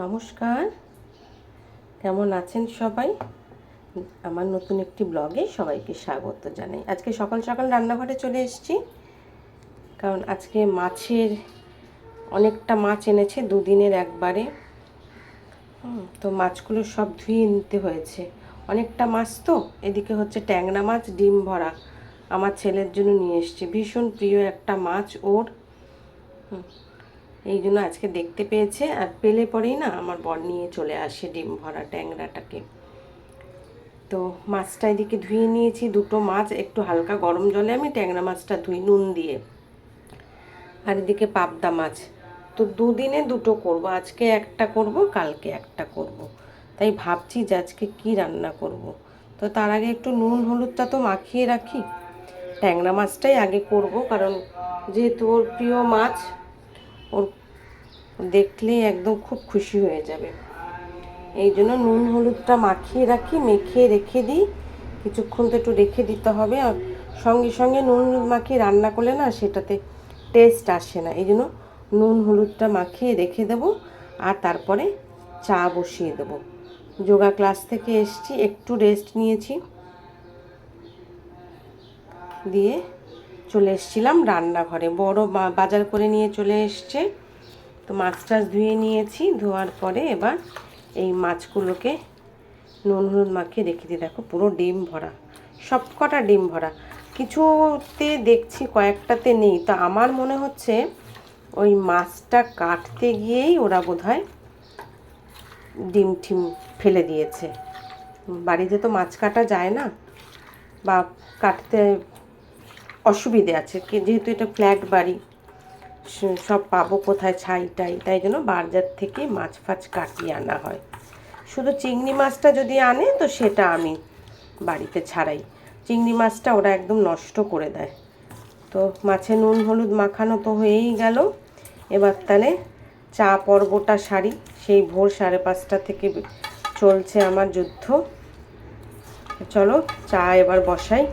নমস্কার, কেমন আছেন সবাই? আমার নতুন একটি ব্লগে সবাইকে স্বাগত জানাই। আজকে সকাল সকাল রান্নাঘরে চলে এসেছি, কারণ আজকে মাছের অনেকটা মাছ এনেছে, দুদিনের একবারে। তো মাছগুলো সব ধুয়ে নিতে হয়েছে, অনেকটা মাছ তো। এদিকে হচ্ছে ট্যাংরা মাছ ডিম ভরা, আমার ছেলের জন্য নিয়ে এসেছি, ভীষণ প্রিয় একটা মাছ ওর। এই জন্য আজকে দেখতে পেয়েছে, আর পেলে পরেই না আমার বর নিয়ে চলে আসে ডিম ভরা ট্যাংরাটাকে। তো মাছটা এদিকে ধুয়ে নিয়েছি, দুটো মাছ একটু হালকা গরম জলে আমি ট্যাংরা মাছটা ধুই নুন দিয়ে। আর এদিকে পাবদা মাছ, তো দুদিনে দুটো করব, আজকে একটা করব, কালকে একটা করব। তাই ভাবছি যে আজকে কী রান্না করব। তো তার আগে একটু নুন হলুদটা তো মাখিয়ে রাখি। ট্যাংরা মাছটাই আগে করব, কারণ যেহেতু ওর প্রিয় মাছ, ওর দেখলেই একদম খুব খুশি হয়ে যাবে। এই জন্য নুন হলুদটা মাখিয়ে রাখি, মেখে রেখে দিই। কিছুক্ষণ তো একটু রেখে দিতে হবে, আর সঙ্গে সঙ্গে নুন হলুদ মাখিয়ে রান্না করলে না সেটাতে টেস্ট আসে না। এই জন্য নুন হলুদটা মাখিয়ে রেখে দেবো, আর তারপরে চা বসিয়ে দেবো। যোগা ক্লাস থেকে এসেছি, একটু রেস্ট নিয়েছি, দিয়ে চলে এসেছিলাম রান্নাঘরে। বড় বাজার করে নিয়ে চলে এসছে। তো মাছ টাছ ধুয়ে নিয়েছি, ধোয়ার পরে এবার এই মাছগুলোকে নুন হলুদ মাখিয়ে রেখে দিই। দেখো পুরো ডিম ভরা, সব কটা ডিম ভরা। কিছুতে দেখছি কয়েকটাতে নেই, তো আমার মনে হচ্ছে ওই মাছটা কাটতে গিয়েই ওরা বোধহয় ডিম ঠিম ফেলে দিয়েছে। বাড়িতে তো মাছ কাটা যায় না, বা কাটতে অসুবিধে আছে, যেহেতু এটা ফ্ল্যাট বাড়ি, সব পাবো কোথায় ছাইটাই, তাই জন্য বাজার থেকে মাছ ফাছ কাটিয়ে আনা হয়। শুধু চিংড়ি মাছটা যদি আনে তো সেটা আমি বাড়িতে ছাড়াই, চিংড়ি মাছটা ওরা একদম নষ্ট করে দেয়। তো মাছে নুন হলুদ মাখানো তো হয়েই গেল। এবার তাহলে চা পর্বটা সারি। সেই ভোর 5:30 থেকে চলছে আমার যুদ্ধ। চলো চা এবার বসাই।